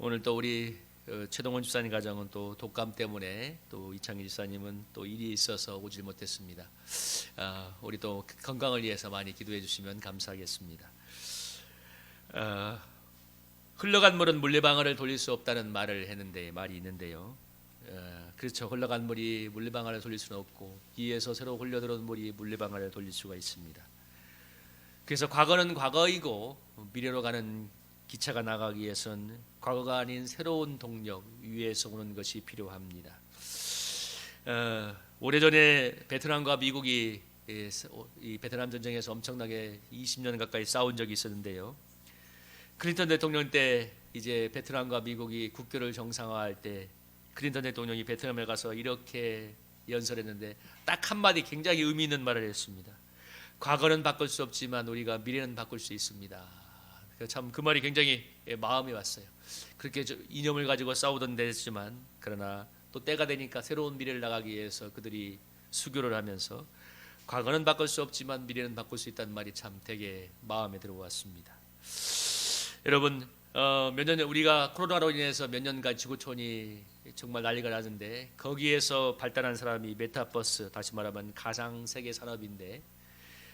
오늘 또 우리 최동원 집사님 가정은 또 독감 때문에 또 이창희 집사님은 또 일이 있어서 오질 못했습니다. 우리 또 건강을 위해서 많이 기도해 주시면 감사하겠습니다. 흘러간 물은 물레방아를 돌릴 수 없다는 말이 있는데요. 그렇죠. 흘러간 물이 물레방아를 돌릴 수는 없고 위에서 새로 흘러들어온 물이 물레방아를 돌릴 수가 있습니다. 그래서 과거는 과거이고 미래로 가는 기차가 나가기 위해서는 과거가 아닌 새로운 동력 위에서 오는 것이 필요합니다. 오래전에 베트남과 미국이 이 베트남 전쟁에서 엄청나게 20년 가까이 싸운 적이 있었는데요. 클린턴 대통령 때 이제 베트남과 미국이 국교를 정상화할 때 클린턴 대통령이 베트남에 가서 이렇게 연설했는데 딱 한마디 굉장히 의미 있는 말을 했습니다. 과거는 바꿀 수 없지만 우리가 미래는 바꿀 수 있습니다. 참 그 말이 굉장히 마음이 왔어요. 그렇게 이념을 가지고 싸우던 데였지만 그러나 또 때가 되니까 새로운 미래를 나가기 위해서 그들이 수교를 하면서 과거는 바꿀 수 없지만 미래는 바꿀 수 있다는 말이 참 되게 마음에 들어왔습니다. 여러분 몇 년 전 우리가 코로나로 인해서 몇 년간 지구촌이 정말 난리가 났는데 거기에서 발달한 사람이 메타버스, 다시 말하면 가상세계 산업인데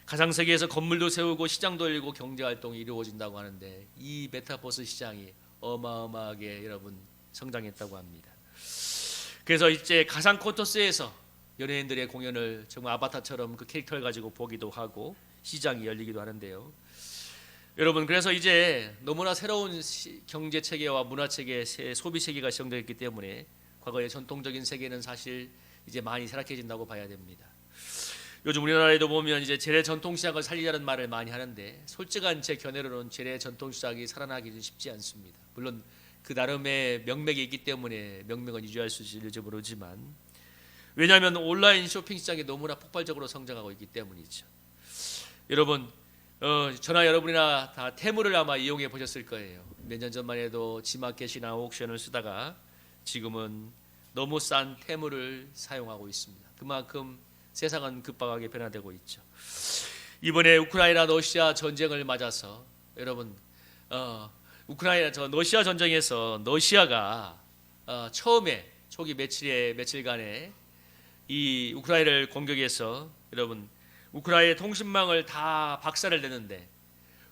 가상세계에서 건물도 세우고 시장도 열고 경제활동이 이루어진다고 하는데 이 메타버스 시장이 어마어마하게 여러분 성장했다고 합니다. 그래서 이제 가상 콘서트에서 연예인들의 공연을 정말 아바타처럼 그 캐릭터를 가지고 보기도 하고 시장이 열리기도 하는데요. 여러분 그래서 이제 너무나 새로운 경제 체계와 문화 체계, 소비 체계가 시작됐기 때문에 과거의 전통적인 세계는 사실 이제 많이 쇠락해진다고 봐야 됩니다. 요즘 우리나라에도 보면 이제 재래 전통시장을 살리자는 말을 많이 하는데 솔직한 제 견해로는 재래 전통시장이 살아나기는 쉽지 않습니다. 물론 그 나름의 명맥이 있기 때문에 명맥은 유지할 수 있을지 모르지만 왜냐하면 온라인 쇼핑 시장이 너무나 폭발적으로 성장하고 있기 때문이죠. 여러분 저나 여러분이나 다 테무를 아마 이용해 보셨을 거예요. 몇 년 전만 해도 지마켓이나 옥션을 쓰다가 지금은 너무 싼 테무를 사용하고 있습니다. 그만큼 세상은 급박하게 변화되고 있죠. 이번에 우크라이나 러시아 전쟁을 맞아서 여러분 러시아 전쟁에서 러시아가 처음에 초기 며칠간에 이 우크라이나를 공격해서 여러분 우크라이나 통신망을 다 박살을 냈는데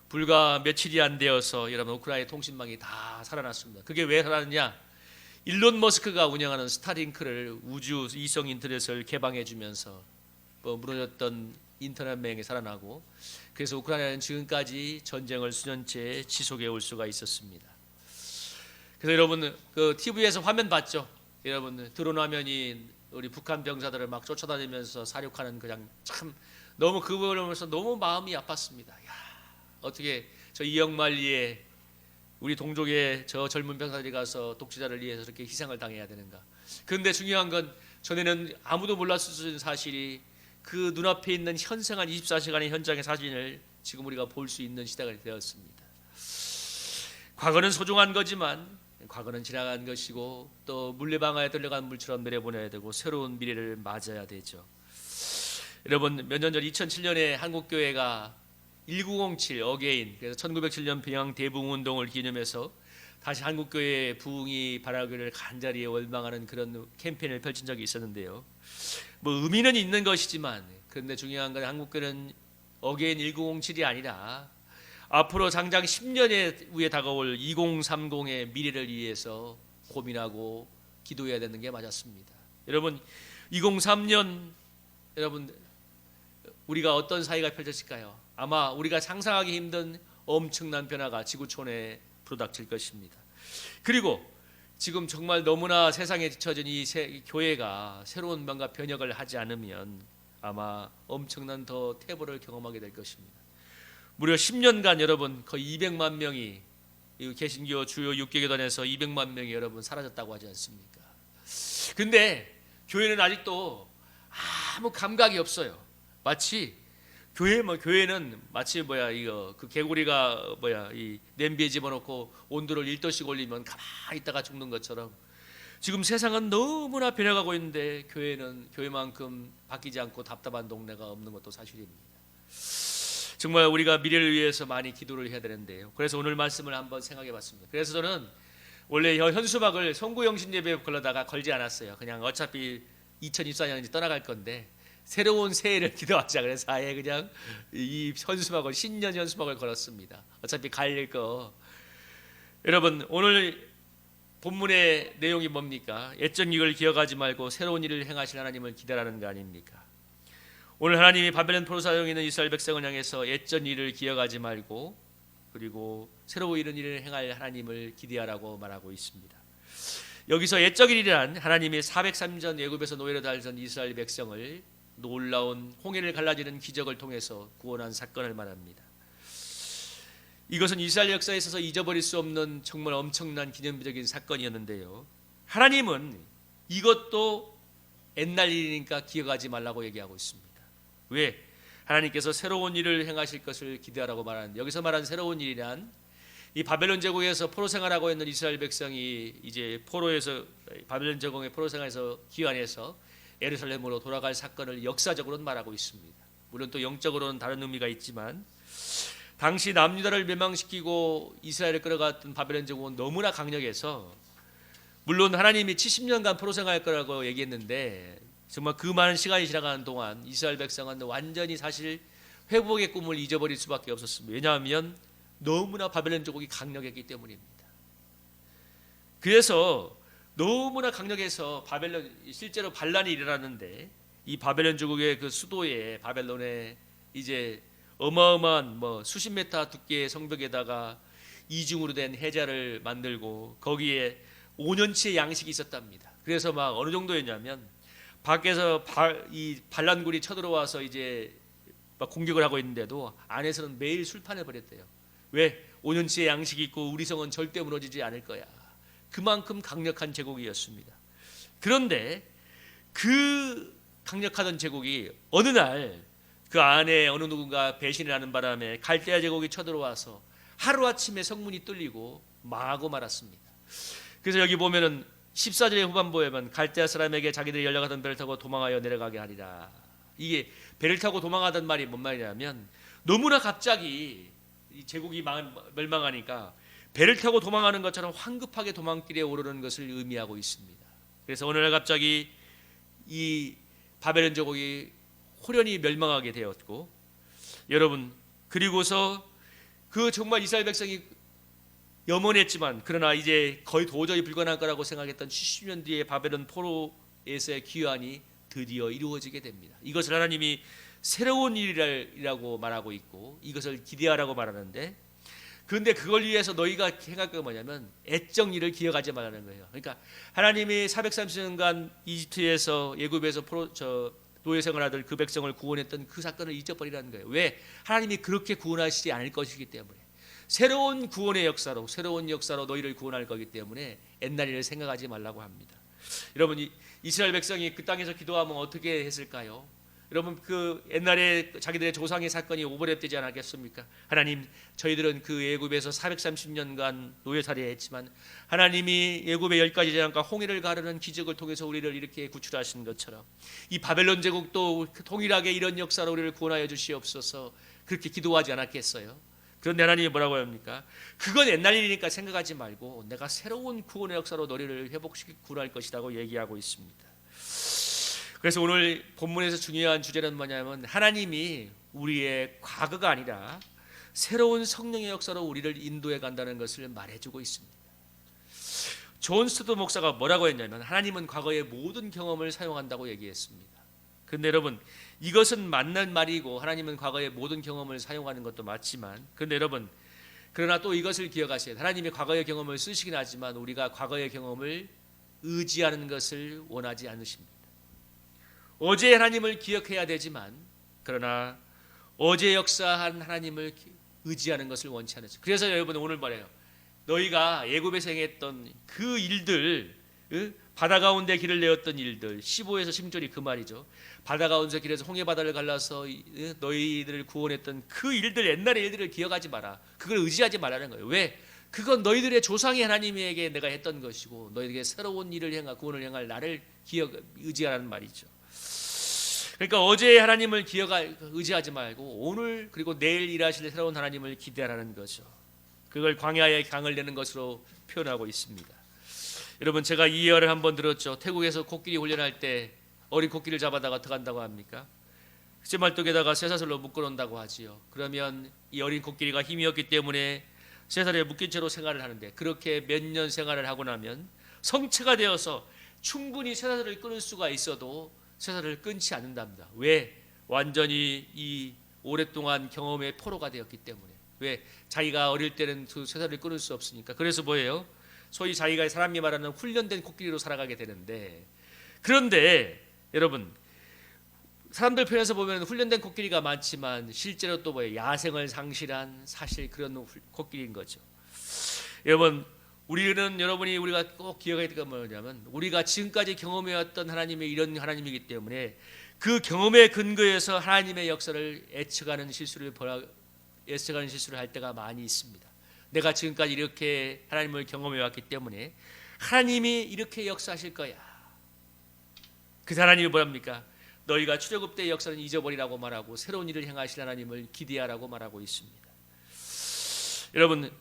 불과 며칠이 안 되어서 여러분 우크라이나 통신망이 다 살아났습니다. 그게 왜 살아났냐? 일론 머스크가 운영하는 스타링크를 우주 이성 인터넷을 개방해 주면서 무너졌던 인터넷망이 살아나고 그래서 우크라이나는 지금까지 전쟁을 수년째 지속해 올 수가 있었습니다. 그래서 여러분 그 TV에서 화면 봤죠? 여러분 드론 화면이 우리 북한 병사들을 막 쫓아다니면서 사륙하는 그냥 참 너무 그걸 보면서 너무 마음이 아팠습니다. 야, 어떻게 저 이영만리에 우리 동족의 저 젊은 병사들이 가서 독재자를 위해서 이렇게 희생을 당해야 되는가? 그런데 중요한 건 전에는 아무도 몰랐을 사실이 그 눈앞에 있는 현생한 24시간의 현장의 사진을 지금 우리가 볼 수 있는 시대가 되었습니다. 과거는 소중한 거지만 과거는 지나간 것이고 또 물레방아에 들려간 물처럼 내려보내야 되고 새로운 미래를 맞아야 되죠. 여러분 몇 년 전 2007년에 한국교회가 1907 어게인 그래서 1907년 평양 대붕운동을 기념해서 다시 한국교회의 부흥이 발하기를 간절히 원망하는 그런 캠페인을 펼친 적이 있었는데요. 뭐 의미는 있는 것이지만 그런데 중요한 건 한국교회는 어게인 1907이 아니라 앞으로 장장 10년 후에 다가올 2030의 미래를 위해서 고민하고 기도해야 되는 게 맞았습니다. 여러분 2003년 여러분 우리가 어떤 사회가 펼쳐질까요? 아마 우리가 상상하기 힘든 엄청난 변화가 지구촌에 불어닥칠 것입니다. 그리고 지금 정말 너무나 세상에 뒤처진 이 교회가 새로운 뭔가 변혁을 하지 않으면 아마 엄청난 더 태보를 경험하게 될 것입니다. 무려 10년간 여러분 거의 200만 명이 개신교 주요 6개교단에서 200만 명이 여러분 사라졌다고 하지 않습니까? 근데 교회는 아직도 아무 감각이 없어요. 마치 교회는 마치 그 개구리가 이 냄비에 집어넣고 온도를 1도씩 올리면 가만히 있다가 죽는 것처럼 지금 세상은 너무나 변해가고 있는데 교회는 교회만큼 바뀌지 않고 답답한 동네가 없는 것도 사실입니다. 정말 우리가 미래를 위해서 많이 기도를 해야 되는데요. 그래서 오늘 말씀을 한번 생각해 봤습니다. 그래서 저는 원래 현수막을 송구영신 예배에 걸려다가 걸지 않았어요. 그냥 어차피 2024년 이제 떠나갈 건데 새로운 새해를 기도하자 그래서 아예 그냥 이 현수막을 신년 현수막을 걸었습니다. 어차피 갈 거. 여러분 오늘 본문의 내용이 뭡니까? 옛전 일을 기억하지 말고 새로운 일을 행하실 하나님을 기대하는 거 아닙니까? 오늘 하나님이 바벨론 포로 사용에 있는 이스라엘 백성을 향해서 옛전 일을 기억하지 말고 그리고 새로 이런 일을 행할 하나님을 기대하라고 말하고 있습니다. 여기서 옛적 일이란 하나님이 403년 애굽에서 노예로 달던 이스라엘 백성을 놀라운 홍해를 갈라지는 기적을 통해서 구원한 사건을 말합니다. 이것은 이스라엘 역사에 있어서 잊어버릴 수 없는 정말 엄청난 기념비적인 사건이었는데요. 하나님은 이것도 옛날 일이니까 기억하지 말라고 얘기하고 있습니다. 왜? 하나님께서 새로운 일을 행하실 것을 기대하라고 말하는데 여기서 말한 새로운 일이란 이 바벨론 제국에서 포로 생활하고 있는 이스라엘 백성이 이제 포로에서 바벨론 제국의 포로 생활에서 귀환해서 예루살렘으로 돌아갈 사건을 역사적으로는 말하고 있습니다. 물론 또 영적으로는 다른 의미가 있지만 당시 남유다를 멸망시키고 이스라엘을 끌어갔던 바벨론 제국은 너무나 강력해서 물론 하나님이 70년간 포로 생활할 거라고 얘기했는데 정말 그 많은 시간이 지나가는 동안 이스라엘 백성은 완전히 사실 회복의 꿈을 잊어버릴 수밖에 없었습니다. 왜냐하면 너무나 바벨론 제국이 강력했기 때문입니다. 그래서 너무나 강력해서 바벨론 실제로 반란이 일어났는데 이 바벨론 제국의 그 수도에 바벨론에 이제 어마어마한 수십 메타 두께의 성벽에다가 이중으로 된 해자를 만들고 거기에 5년치의 양식이 있었답니다. 그래서 막 어느 정도였냐면 밖에서 이 반란군이 쳐들어와서 이제 막 공격을 하고 있는데도 안에서는 매일 술판을 벌였대요. 왜? 5년치의 양식이 있고 우리 성은 절대 무너지지 않을 거야. 그만큼 강력한 제국이었습니다. 그런데 그 강력하던 제국이 어느 날 그 안에 어느 누군가 배신을 하는 바람에 갈대아 제국이 쳐들어와서 하루아침에 성문이 뚫리고 망하고 말았습니다. 그래서 여기 보면은 14절의 후반부에 보면 갈대아 사람에게 자기들이 연락하던 배를 타고 도망하여 내려가게 하리라. 이게 배를 타고 도망하던 말이 뭔 말이냐면 너무나 갑자기 이 제국이 멸망하니까 배를 타고 도망하는 것처럼 황급하게 도망길에 오르는 것을 의미하고 있습니다. 그래서 어느 날 갑자기 이 바벨론 제국이 호련히 멸망하게 되었고 여러분 그리고서 그 정말 이스라엘 백성이 염원했지만 그러나 이제 거의 도저히 불가능할 거라고 생각했던 70년 뒤에 바벨론 포로에서의 귀환이 드디어 이루어지게 됩니다. 이것을 하나님이 새로운 일이라고 말하고 있고 이것을 기대하라고 말하는데 그런데 그걸 위해서 너희가 행할 게 뭐냐면 애적 일을 기억하지 말라는 거예요. 그러니까 하나님이 430년간 이집트에서 애굽에서 노예 생활하던 그 백성을 구원했던 그 사건을 잊어버리라는 거예요. 왜? 하나님이 그렇게 구원하시지 않을 것이기 때문에 새로운 구원의 역사로 새로운 역사로 너희를 구원할 거기 때문에 옛날 일을 생각하지 말라고 합니다. 여러분 이스라엘 백성이 그 땅에서 기도하면 어떻게 했을까요? 여러분 그 옛날에 자기들의 조상의 사건이 오버랩되지 않았겠습니까? 하나님 저희들은 그 애굽에서 430년간 노예살이를 했지만 하나님이 애굽의 10가지 재앙과 홍해를 가르는 기적을 통해서 우리를 이렇게 구출하신 것처럼 이 바벨론 제국도 동일하게 이런 역사로 우리를 구원하여 주시옵소서 그렇게 기도하지 않았겠어요? 그런데 하나님이 뭐라고 합니까? 그건 옛날 일이니까 생각하지 말고 내가 새로운 구원의 역사로 너희를 회복시키고 구원할 것이라고 얘기하고 있습니다. 그래서 오늘 본문에서 중요한 주제는 뭐냐면 하나님이 우리의 과거가 아니라 새로운 성령의 역사로 우리를 인도해 간다는 것을 말해주고 있습니다. 존 스튜어트 목사가 뭐라고 했냐면 하나님은 과거의 모든 경험을 사용한다고 얘기했습니다. 그런데 여러분 이것은 맞는 말이고 하나님은 과거의 모든 경험을 사용하는 것도 맞지만 그런데 여러분 그러나 또 이것을 기억하셔야 돼요. 하나님이 과거의 경험을 쓰시긴 하지만 우리가 과거의 경험을 의지하는 것을 원하지 않으십니다. 어제 하나님을 기억해야 되지만 그러나 어제 역사한 하나님을 의지하는 것을 원치 않으죠. 그래서 여러분 오늘 말해요. 너희가 애굽에서 행했던 그 일들 바다 가운데 길을 내었던 일들 15에서 16절이 그 말이죠. 바다 가운데 길에서 홍해바다를 갈라서 너희들을 구원했던 그 일들 옛날의 일들을 기억하지 마라. 그걸 의지하지 말라는 거예요. 왜? 그건 너희들의 조상의 하나님에게 내가 했던 것이고 너희에게 새로운 일을 구원을 행할 나를 의지하라는 말이죠. 그러니까 어제의 하나님을 의지하지 말고 오늘 그리고 내일 일하실 새로운 하나님을 기대하라는 거죠. 그걸 광야의 강을 내는 것으로 표현하고 있습니다. 여러분, 제가 이 예화를 한번 들었죠. 태국에서 코끼리 훈련할 때 어린 코끼리를 잡아다가 어떻게 한다고 합니까? 쇠말뚝에다가 쇠사슬로 묶어놓는다고 하지요. 그러면 이 어린 코끼리가 힘이 없기 때문에 쇠사슬에 묶인 채로 생활을 하는데, 그렇게 몇 년 생활을 하고 나면 성체가 되어서 충분히 쇠사슬을 끊을 수가 있어도 쇠사슬을 끊지 않는답니다. 왜? 완전히 이 오랫동안 경험의 포로가 되었기 때문에. 왜? 자기가 어릴 때는 그 쇠사슬을 끊을 수 없으니까. 그래서 뭐예요? 소위 자기가 사람이 말하는 훈련된 코끼리로 살아가게 되는데, 그런데 여러분, 사람들 편에서 보면 훈련된 코끼리가 많지만 실제로 또 뭐예요? 야생을 상실한 사실 그런 코끼리인 거죠. 여러분, 우리가 꼭 기억해야 될 건 뭐냐면, 우리가 지금까지 경험해왔던 하나님의 이런 하나님이기 때문에 그 경험의 근거에서 하나님의 역사를 예측하는 실수를 할 때가 많이 있습니다. 내가 지금까지 이렇게 하나님을 경험해왔기 때문에 하나님이 이렇게 역사하실 거야. 그 하나님이 뭐랍니까? 너희가 출애굽 때의 역사는 잊어버리라고 말하고 새로운 일을 행하실 하나님을 기대하라고 말하고 있습니다. 여러분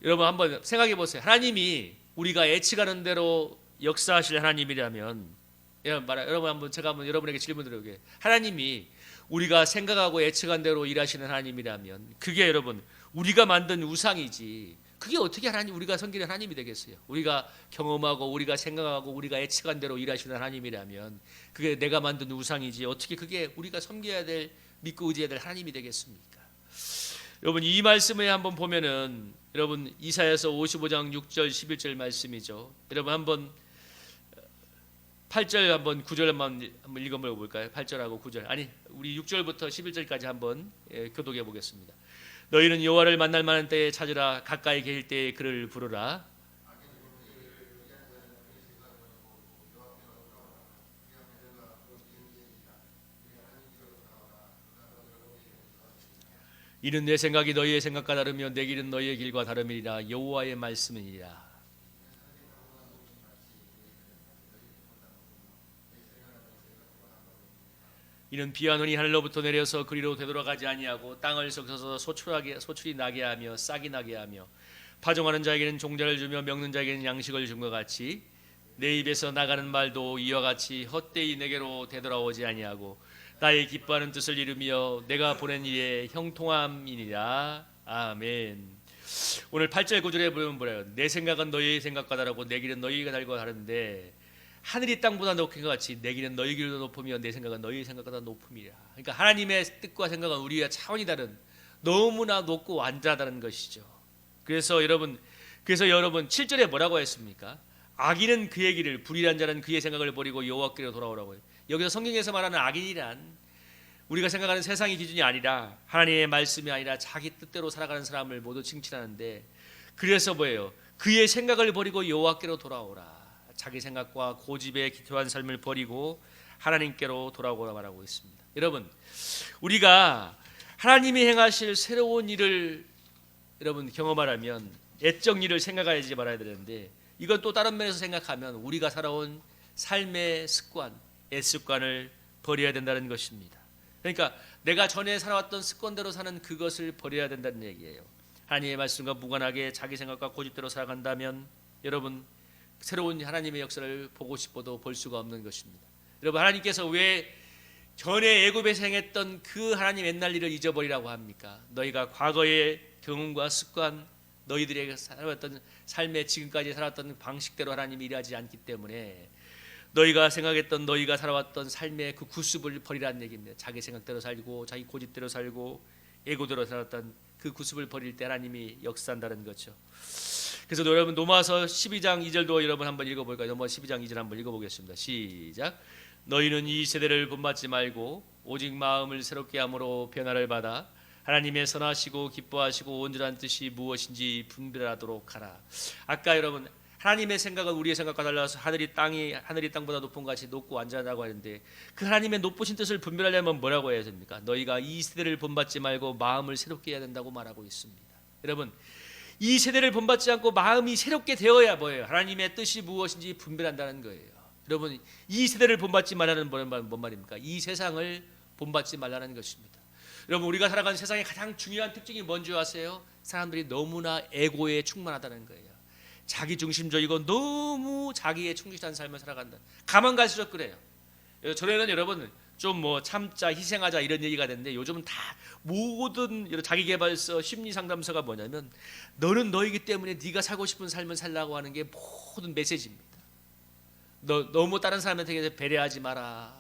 한번 생각해 보세요. 하나님이 우리가 예측하는 대로 역사하실 하나님이라면, 제가 한번 여러분에게 질문 드려볼게요. 하나님이 우리가 생각하고 예측한 대로 일하시는 하나님이라면, 그게 여러분 우리가 만든 우상이지, 그게 어떻게 우리가 섬기는 하나님이 되겠어요? 우리가 경험하고 우리가 생각하고 우리가 예측한 대로 일하시는 하나님이라면 그게 내가 만든 우상이지, 어떻게 그게 우리가 섬겨야 될, 믿고 의지해야 될 하나님이 되겠습니까? 여러분, 이 말씀에 한번 보면은, 여러분 이사야서 55장 6절 11절 말씀이죠. 여러분 한번 8절 한번 9절 한번 읽어보려 볼까요? 8절하고 9절, 아니 우리 6절부터 11절까지 한번 교독해 보겠습니다. 너희는 여호와를 만날 만한 때에 찾으라. 가까이 계실 때에 그를 부르라. 이는 내 생각이 너희의 생각과 다르며 내 길은 너희의 길과 다름이니라. 여호와의 말씀이니라. 이는 비하노니 하늘로부터 내려서 그리로 되돌아가지 아니하고 땅을 썩어서 소출이 나게 하며 싹이 나게 하며 파종하는 자에게는 종자를 주며 먹는 자에게는 양식을 준 것 같이 내 입에서 나가는 말도 이와 같이 헛되이 내게로 되돌아오지 아니하고 나의 기뻐하는 뜻을 이루며 내가 보낸 일에 형통함이니라. 아멘. 오늘 8절 9절에 보면 뭐래요? 내 생각은 너희의 생각과 다르고 내 길은 너희가 달과 다른데 하늘이 땅보다 높은 것 같이 내 길은 너희 길보다 높으며 내 생각은 너희 생각보다 높음이라. 그러니까 하나님의 뜻과 생각은 우리와 차원이 다른, 너무나 높고 완전하다는 것이죠. 그래서 여러분 7절에 뭐라고 했습니까? 악인은 그의 길을, 불의한 자는 그의 생각을 버리고 여호와께로 돌아오라고 해요. 여기서 성경에서 말하는 악인이란 우리가 생각하는 세상의 기준이 아니라 하나님의 말씀이 아니라 자기 뜻대로 살아가는 사람을 모두 칭찬하는데, 그래서 뭐예요? 그의 생각을 버리고 여호와께로 돌아오라. 자기 생각과 고집에 기초한 삶을 버리고 하나님께로 돌아오라 말하고 있습니다. 여러분, 우리가 하나님이 행하실 새로운 일을 여러분 경험하려면 애적 일을 생각하지 말아야 되는데, 이건 또 다른 면에서 생각하면 우리가 살아온 삶의 습관, 습관을 버려야 된다는 것입니다. 그러니까 내가 전에 살아왔던 습관대로 사는 그것을 버려야 된다는 얘기예요. 하나님의 말씀과 무관하게 자기 생각과 고집대로 살아간다면 여러분 새로운 하나님의 역사를 보고 싶어도 볼 수가 없는 것입니다. 여러분, 하나님께서 왜 전에 애굽에서 행했던 그 하나님 옛날 일을 잊어버리라고 합니까? 너희가 과거의 경험과 습관, 너희들에게 살아왔던 삶에 지금까지 살았던 방식대로 하나님이 일하지 않기 때문에 너희가 생각했던, 너희가 살아왔던 삶의 그 구습을 버리라는 얘기입니다. 자기 생각대로 살고 자기 고집대로 살고 애고대로 살았던 그 구습을 버릴 때 하나님이 역사한다는 거죠. 그래서 여러분 로마서 12장 2절도 여러분 한번 읽어볼까요? 로마서 12장 2절 한번 읽어보겠습니다. 시작. 너희는 이 세대를 본받지 말고 오직 마음을 새롭게 함으로 변화를 받아 하나님의 선하시고 기뻐하시고 온전한 뜻이 무엇인지 분별하도록 하라. 아까 여러분 하나님의 생각은 우리의 생각과 달라서 하늘이 땅보다 높은 것 같이 높고 완전하다고 하는데, 그 하나님의 높으신 뜻을 분별하려면 뭐라고 해야 됩니까? 너희가 이 세대를 본받지 말고 마음을 새롭게 해야 된다고 말하고 있습니다. 여러분, 이 세대를 본받지 않고 마음이 새롭게 되어야 뭐예요? 하나님의 뜻이 무엇인지 분별한다는 거예요. 여러분, 이 세대를 본받지 말라는 뭔 말입니까? 이 세상을 본받지 말라는 것입니다. 여러분, 우리가 살아가는 세상의 가장 중요한 특징이 뭔지 아세요? 사람들이 너무나 에고에 충만하다는 거예요. 자기중심적이고 너무 자기에 충실한 삶을 살아간다. 가만 갈수록 그래요. 전에는 여러분 좀 뭐 참자, 희생하자 이런 얘기가 됐는데, 요즘은 다 모든 이런 자기개발서, 심리상담서가 뭐냐면 너는 너이기 때문에 네가 살고 싶은 삶을 살라고 하는 게 모든 메시지입니다. 너무 다른 사람한테 배려하지 마라.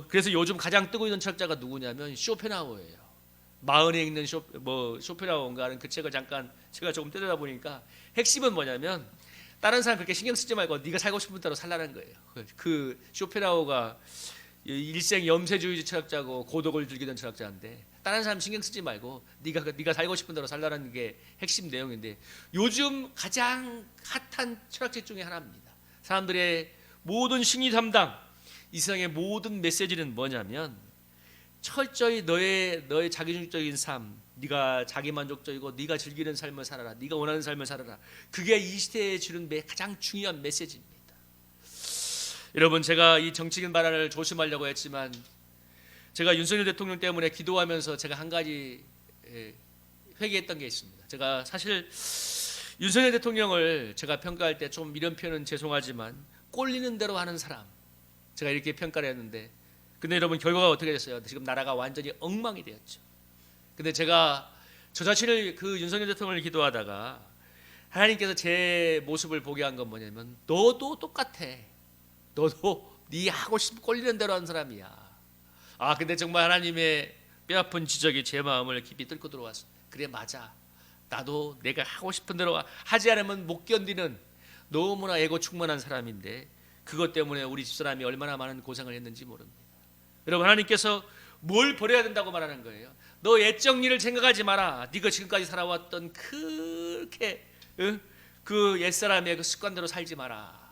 그래서 요즘 가장 뜨고 있는 철자가 누구냐면 쇼펜하우어예요. 마흔에 읽는 쇼펜하우어인가 하는 그 책을 잠깐 제가 조금 뜯어다 보니까 핵심은 뭐냐면 다른 사람 그렇게 신경 쓰지 말고 네가 살고 싶은 대로 살라는 거예요. 그 쇼펜하우어가 일생 염세주의 철학자고 고독을 즐기던 철학자인데, 다른 사람 신경 쓰지 말고 네가 살고 싶은 대로 살라는 게 핵심 내용인데, 요즘 가장 핫한 철학책 중에 하나입니다. 사람들의 모든 신의 담당, 이 세상의 모든 메시지는 뭐냐면 철저히 너의 자기중심적인 삶, 네가 자기만족적이고 네가 즐기는 삶을 살아라, 네가 원하는 삶을 살아라. 그게 이 시대에 주는 가장 중요한 메시지입니다. 여러분, 제가 이 정치적인 발언을 조심하려고 했지만 제가 윤석열 대통령 때문에 기도하면서 제가 한 가지 회개했던 게 있습니다. 제가 사실 윤석열 대통령을 제가 평가할 때 좀 이런 표현은 죄송하지만 꼴리는 대로 하는 사람, 제가 이렇게 평가를 했는데, 근데 여러분 결과가 어떻게 됐어요? 지금 나라가 완전히 엉망이 되었죠. 근데 제가 저 자신을 그 윤석열 대통령을 기도하다가 하나님께서 제 모습을 보게 한 건 뭐냐면 너도 똑같아. 너도 네 하고 싶은 꼴리는 대로 하는 사람이야. 근데 정말 하나님의 뼈아픈 지적이 제 마음을 깊이 뚫고 들어왔어. 그래, 맞아. 나도 내가 하고 싶은 대로 하지 않으면 못 견디는 너무나 에고 충만한 사람인데, 그것 때문에 우리 집사람이 얼마나 많은 고생을 했는지 모릅니다. 여러분, 하나님께서 뭘 버려야 된다고 말하는 거예요? 너 옛적 일을 생각하지 마라. 네가 지금까지 살아왔던 그렇게 그 옛사람의 그 습관대로 살지 마라.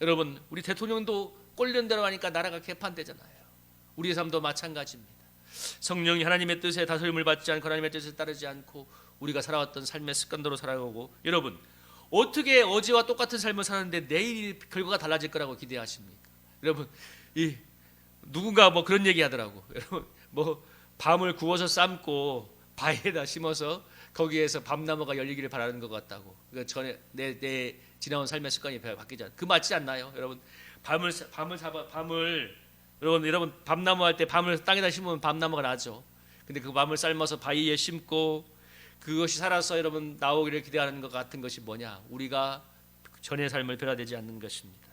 여러분, 우리 대통령도 꼴리는 대로 하니까 나라가 개판되잖아요. 우리의 삶도 마찬가지입니다. 성령이 하나님의 뜻에 다스림을 받지 않고 하나님의 뜻에 따르지 않고 우리가 살아왔던 삶의 습관대로 살아가고, 여러분 어떻게 어제와 똑같은 삶을 사는데 내일 결과가 달라질 거라고 기대하십니까? 여러분, 누군가 뭐 그런 얘기 하더라고. 여러분, 뭐 밤을 구워서 삶고 바위에다 심어서 거기에서 밤나무가 열리기를 바라는 것 같다고. 전에 내 지나온 삶의 습관이 바뀌지 않. 그 맞지 않나요, 여러분? 여러분 밤나무 할 때 밤을 땅에다 심으면 밤나무가 나죠. 근데 그 밤을 삶아서 바위에 심고 그것이 살아서 여러분 나오기를 기대하는 것 같은 것이 뭐냐? 우리가 전의 삶을 변화되지 않는 것입니다.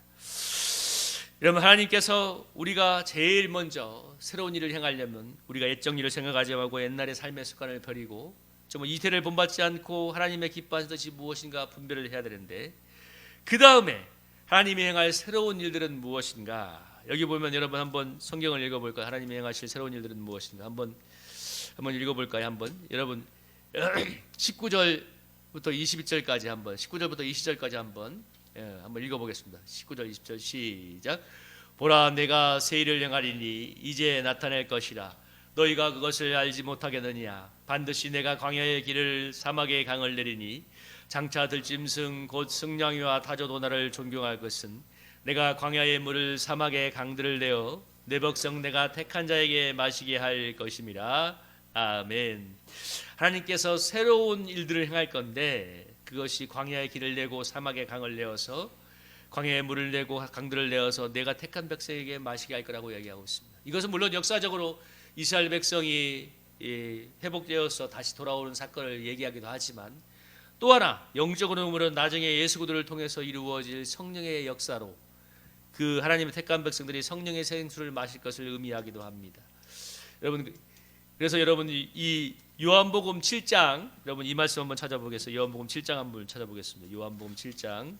여러분, 하나님께서 우리가 제일 먼저 새로운 일을 행하려면 우리가 옛적 일을 생각하지 말고 옛날의 삶의 습관을 버리고 정말 이태를 본받지 않고 하나님의 기뻐하는 뜻이 무엇인가 분별을 해야 되는데, 그 다음에 하나님이 행할 새로운 일들은 무엇인가? 여기 보면 여러분 한번 성경을 읽어볼까요? 하나님이 행하실 새로운 일들은 무엇인가? 한번 읽어볼까요? 여러분 19절부터 22절까지 19절부터 20절까지 한번 읽어보겠습니다. 19절 20절 시작. 보라, 내가 새 일을 행하리니 이제 나타낼 것이라. 너희가 그것을 알지 못하겠느냐? 반드시 내가 광야의 길을 사막의 강을 내리니 장차 들짐승 곧 승냥이와 타조도나를 존경할 것은 내가 광야의 물을 사막의 강들을 내어 내 백성 내가 택한 자에게 마시게 할 것임이라. 아멘. 하나님께서 새로운 일들을 행할 건데, 그것이 광야의 길을 내고 사막의 강을 내어서 광야의 물을 내고 강들을 내어서 내가 택한 백성에게 마시게 할 거라고 얘기하고 있습니다. 이것은 물론 역사적으로 이스라엘 백성이 회복되어서 다시 돌아오는 사건을 얘기하기도 하지만, 또 하나 영적으로 보면 나중에 예수 그리스도를 통해서 이루어질 성령의 역사로 그 하나님의 택한 백성들이 성령의 생수를 마실 것을 의미하기도 합니다. 여러분, 그래서 여러분 이 요한복음 7장, 여러분 이 말씀 한번 찾아보겠어요. 요한복음 7장 한번 찾아보겠습니다. 요한복음 7장.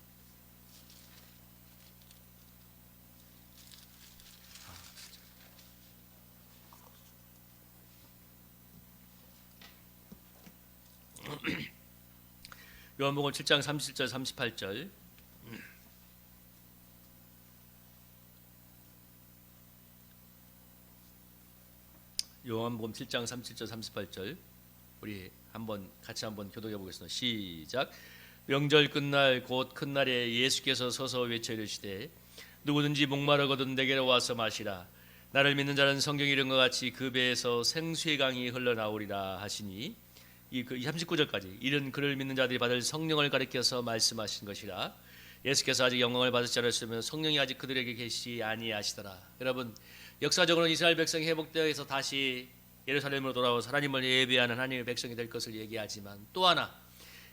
요한복음 7장 37절 38절. 요한복음 7장 37절 38절 우리 같이 한번 교독해 보겠습니다. 시작. 명절 끝날 곧 큰 날에 예수께서 서서 외쳐 이르시되 누구든지 목마르거든 내게로 와서 마시라. 나를 믿는 자는 성경이 이런 것 같이 그 배에서 생수의 강이 흘러나오리라 하시니 이 39절까지 이런 그를 믿는 자들이 받을 성령을 가리켜서 말씀하신 것이라. 예수께서 아직 영광을 받으시지 않으시면 성령이 아직 그들에게 계시지 아니하시더라. 여러분, 역사적으로는 이스라엘 백성이 회복되어서 다시 예루살렘으로 돌아와서 하나님을 예배하는 하나님의 백성이 될 것을 얘기하지만, 또 하나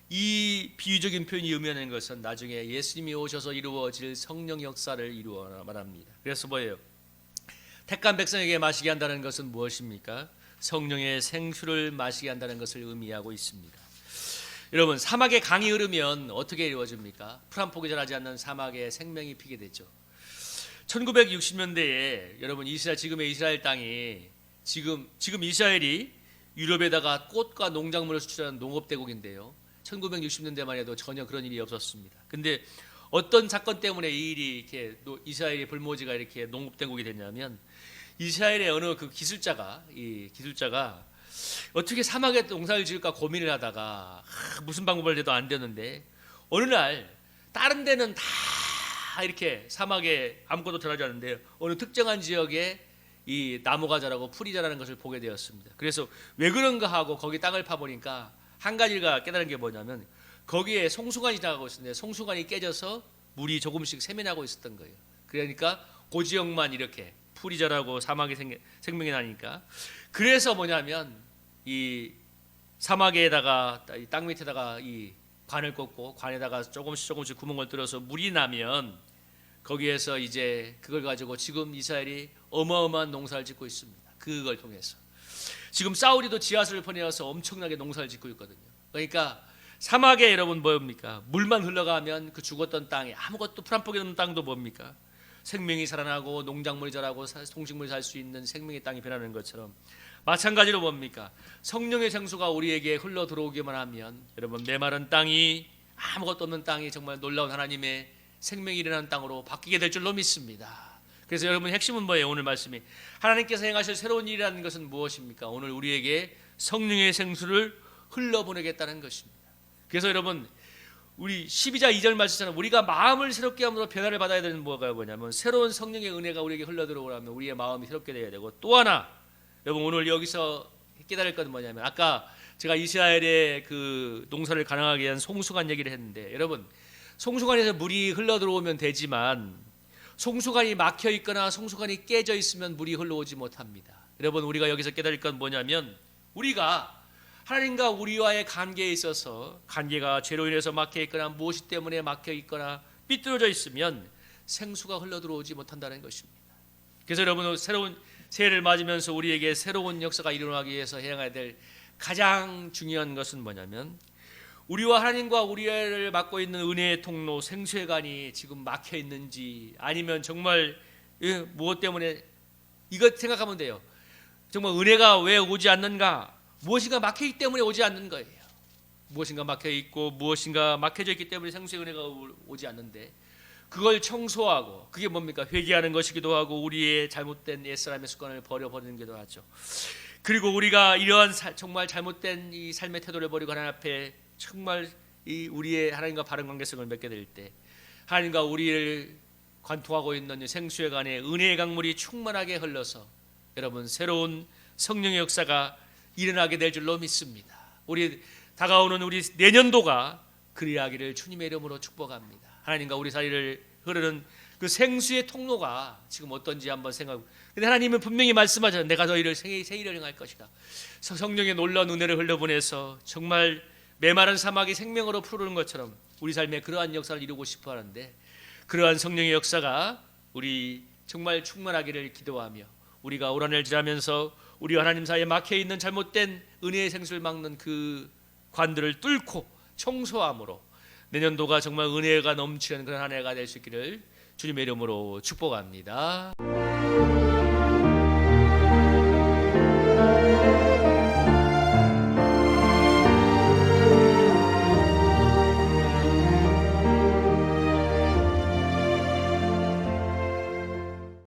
이 비유적인 표현이 의미하는 것은 나중에 예수님이 오셔서 이루어질 성령 역사를 이루어 말합니다. 그래서 뭐예요? 택한 백성에게 마시게 한다는 것은 무엇입니까? 성령의 생수를 마시게 한다는 것을 의미하고 있습니다. 여러분, 사막에 강이 흐르면 어떻게 이루어집니까? 풀 한 포기 자라지 않는 사막에 생명이 피게 되죠. 1960년대에 여러분, 지금의 이스라엘 땅이 지금 이스라엘이 유럽에다가 꽃과 농작물을 수출하는 농업대국인데요. 1960년대만 해도 전혀 그런 일이 없었습니다. 근데 어떤 사건 때문에 이 일이 이렇게 이스라엘의 불모지가 이렇게 농업대국이 됐냐면, 이스라엘의 어느 그 기술자가 어떻게 사막에 농사를 지을까 고민을 하다가 무슨 방법을 해도 안 되는데, 어느 날 다른 데는 다 이렇게 사막에 아무것도 자라지 않는데 어느 특정한 지역에 이 나무가 자라고 풀이 자라는 것을 보게 되었습니다. 그래서 왜 그런가 하고 거기 땅을 파보니까 한 가지가 깨달은 게 뭐냐면, 거기에 송수관이 지나가고 있었는데 송수관이 깨져서 물이 조금씩 세면하고 있었던 거예요. 그러니까 그 지역만 이렇게 풀이 자라고 사막에 생명이 나니까. 그래서 뭐냐면 이 사막에다가 땅 밑에다가 이 관을 꽂고 관에다가 조금씩 구멍을 뚫어서 물이 나면 거기에서 이제 그걸 가지고 지금 이스라엘이 어마어마한 농사를 짓고 있습니다. 그걸 통해서 지금 사우디도 지하수를 퍼내어서 엄청나게 농사를 짓고 있거든요. 그러니까 사막에 여러분 뭡니까? 물만 흘러가면 그 죽었던 땅에 아무것도 풀 한 포기 없는 땅도 뭡니까? 생명이 살아나고 농작물이 자라고 동식물이 살 수 있는 생명의 땅이 변하는 것처럼, 마찬가지로 뭡니까? 성령의 생수가 우리에게 흘러 들어오기만 하면 여러분, 메마른 땅이, 아무것도 없는 땅이 정말 놀라운 하나님의 생명이 일어나는 땅으로 바뀌게 될 줄로 믿습니다. 그래서 여러분, 핵심은 뭐예요? 오늘 말씀이 하나님께서 행하실 새로운 일이라는 것은 무엇입니까? 오늘 우리에게 성령의 생수를 흘러보내겠다는 것입니다. 그래서 여러분, 우리 12장 2절 말씀처럼 우리가 마음을 새롭게 함으로 변화를 받아야 되는 뭐냐면, 새로운 성령의 은혜가 우리에게 흘러들어오려면 우리의 마음이 새롭게 되어야 되고, 또 하나 여러분, 오늘 여기서 깨달을 것은 뭐냐면, 아까 제가 이스라엘의 그 농사를 가능하게 한 송수관 얘기를 했는데, 여러분, 송수관에서 물이 흘러들어오면 되지만 송수관이 막혀 있거나 송수관이 깨져 있으면 물이 흘러오지 못합니다. 여러분, 우리가 여기서 깨달을 건 뭐냐면, 우리가 하나님과 우리와의 관계에 있어서 관계가 죄로 인해서 막혀 있거나 무엇이 때문에 막혀 있거나 삐뚤어져 있으면 생수가 흘러들어오지 못한다는 것입니다. 그래서 여러분, 새로운 새해를 맞으면서 우리에게 새로운 역사가 일어나기 위해서 해야 될 가장 중요한 것은 뭐냐면, 우리와 하나님과 우리를 맡고 있는 은혜의 통로 생수의 관이 지금 막혀 있는지, 아니면 정말 무엇 때문에, 이것 생각하면 돼요. 정말 은혜가 왜 오지 않는가? 무엇인가 막혀있기 때문에 오지 않는 거예요. 무엇인가 막혀있고 무엇인가 막혀져 있기 때문에 생수의 은혜가 오지 않는데, 그걸 청소하고, 그게 뭡니까? 회개하는 것이기도 하고 우리의 잘못된 옛사람의 습관을 버려버리는 게도 하죠. 그리고 우리가 이러한 정말 잘못된 이 삶의 태도를 버리고 하나님 앞에 정말 이 우리의 하나님과 바른 관계성을 맺게 될 때, 하나님과 우리를 관통하고 있는 생수의 간에 은혜의 강물이 충만하게 흘러서 여러분, 새로운 성령의 역사가 일어나게 될 줄로 믿습니다. 우리 다가오는 우리 내년도가 그리하기를 주님의 이름으로 축복합니다. 하나님과 우리 사이를 흐르는 그 생수의 통로가 지금 어떤지 한번 생각해. 근데 하나님은 분명히 말씀하셨어요. 내가 너희를 새 일을 행할 것이다. 성령의 놀라운 은혜를 흘려보내서 정말 메마른 사막이 생명으로 푸르는 것처럼 우리 삶에 그러한 역사를 이루고 싶어 하는데, 그러한 성령의 역사가 우리 정말 충만하기를 기도하며, 우리가 올 한 해를 지나면서 우리와 하나님 사이에 막혀있는 잘못된 은혜의 생수를 막는 그 관들을 뚫고 청소함으로 내년도가 정말 은혜가 넘치는 그런 한 해가 될 수 있기를 주님의 이름으로 축복합니다.